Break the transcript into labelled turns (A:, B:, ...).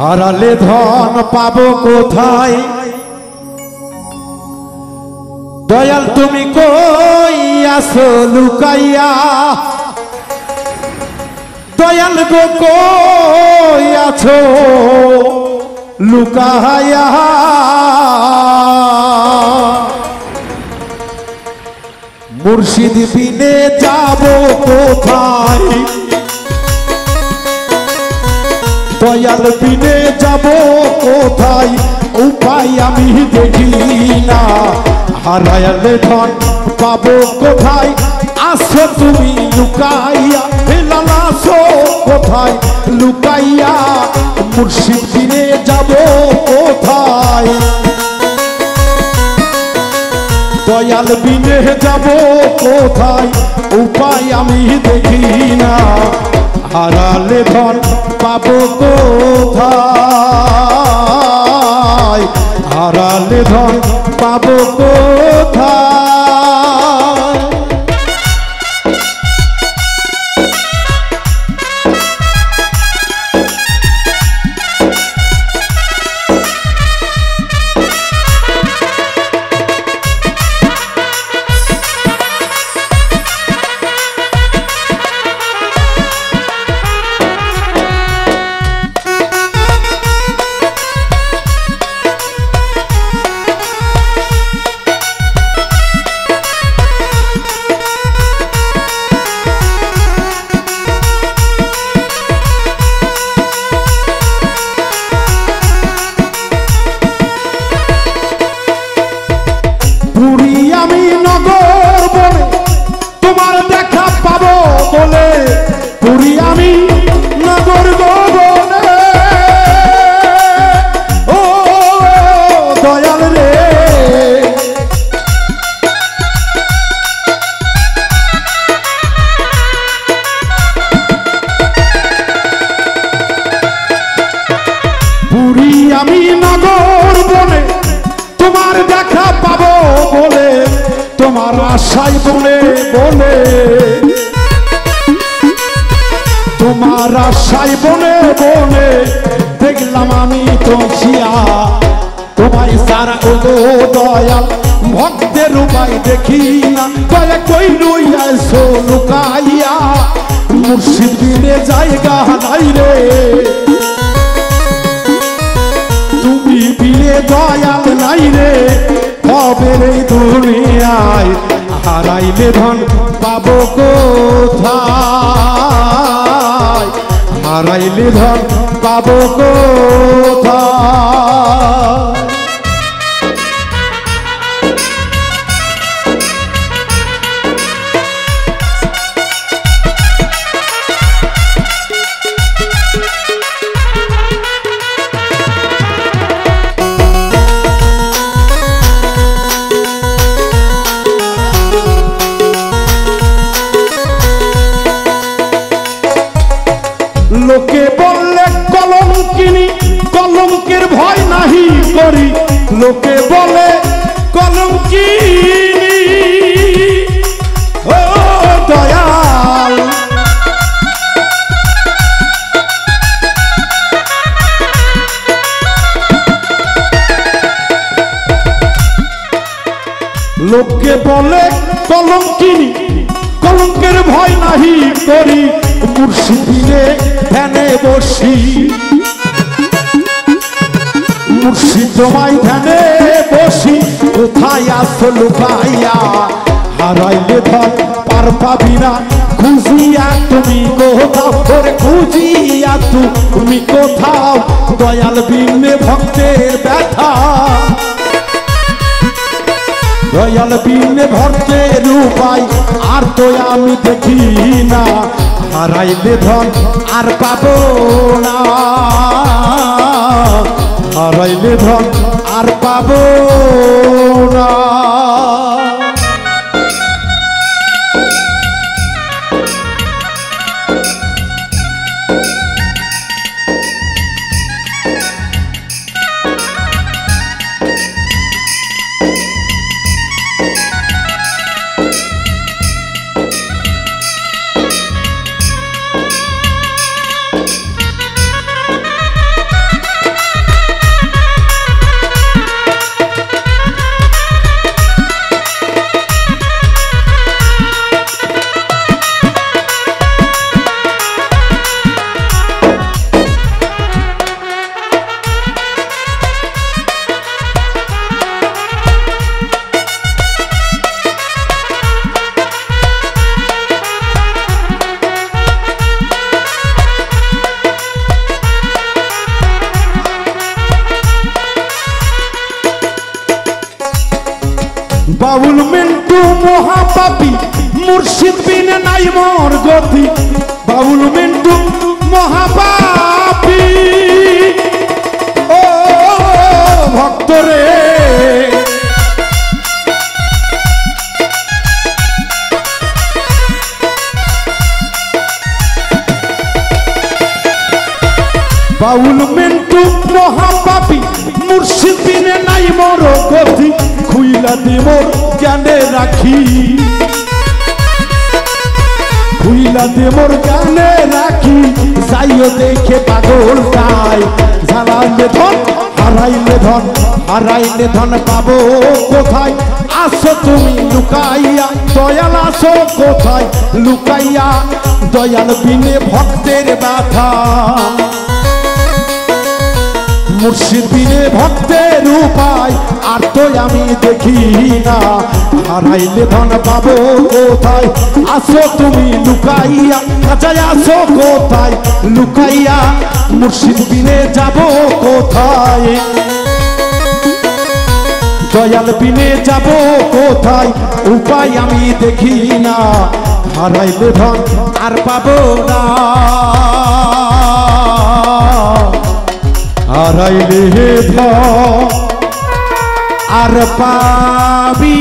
A: হারালে ধন পাবো কোথায় দয়াল তুমি কই আছো লুকাইয়া দয়াল গো কই আছো লুকাইয়া মুর্শিদ বিনে যাব কোথায় দয়াল বিনে যাব কোথায় উপায় আমি দেখি না হারালে ধন পাবো কোথায় আসো তুমি লুকাইয়া হেলাল আসো কোথায় লুকাইয়া মুর্শিদ বিনে যাব কোথায় দয়াল বিনে যাব কোথায় উপায় আমি দেখি না হারালে ধন পাবো কোথায় হারালে ধন পাবো কোথায় আমি নগর বলে তোমার দেখা পাবো বলে তোমার আশাই বলে বলে তোমার আশাই বলে বলে দেখলাম আমি তো শিয়া তোমায় সারা ও দয়াল ভক্তের উপায় দেখি না কয়ে কই রইয়াছো লুকাইয়া মুর্শিদ বিনে জায়গা নাই রে দয়াল নাই রে কবে রে দুনিয়ায় হারাইলে ধন পাবো কোথায় হারাইলে ধন পাবো কোথায় লোকে বললে কলঙ্কিনী কলঙ্কের ভয় নাহি করি লোকে বলে কলঙ্কিনী ও দয়াল লোকে বলে কলঙ্কিনী কলঙ্কের ভয় নাহি করি মুর্শিদ বিনে ধ্যানে বসি মুর্শিদ তোমায় ধ্যানে বসি কোথায় আছো লুকাইয়া হারাইলে ধন পার পাবি না খুঁজিয়া তুমি কোথাও করে খুঁজিয়া তুমি কোথাও দয়াল বিনে ভক্তের ব্যথা দয়াল বিনে ভক্তের উপায় আর তো আমি দেখি না হারাইলে ধন আর পাবো না হারাইলে ধন আর পাবো না বাউল মিন্টু মহাপাপী মুর্শিদ বিনে নাই মোর গতি বাউল মিন্টু মহাপাপী ও ভক্তরে বাউল মিন্টু মহাপাপী মুর্শিদ বিনে নাই মোর গতি খুইলা দে মোর জ্ঞানে রাখি খুইলা দে মোর জ্ঞানে রাখি যাইও দেখে পাগল তাই ঝালাইলে ধন হারাইলে ধন পাবো কোথায় আসো তুমি লুকাইয়া দয়াল আসো কোথায় লুকাইয়া দয়াল বিনে ভক্তের ব্যথা মুর্শিদ বিনে ভক্তের উপায় আর তো আমি দেখি না হারাইলে ধন পাবো কোথায় আসো তুমি লুকাইয়া কাছে আসো কোথায় লুকাইয়া মুর্শিদ বিনে যাব কোথায় দয়াল বিনে যাব কোথায় উপায় আমি দেখি না হারাইলে ধন আর পাবো না হারাইলে ধন আর পাবি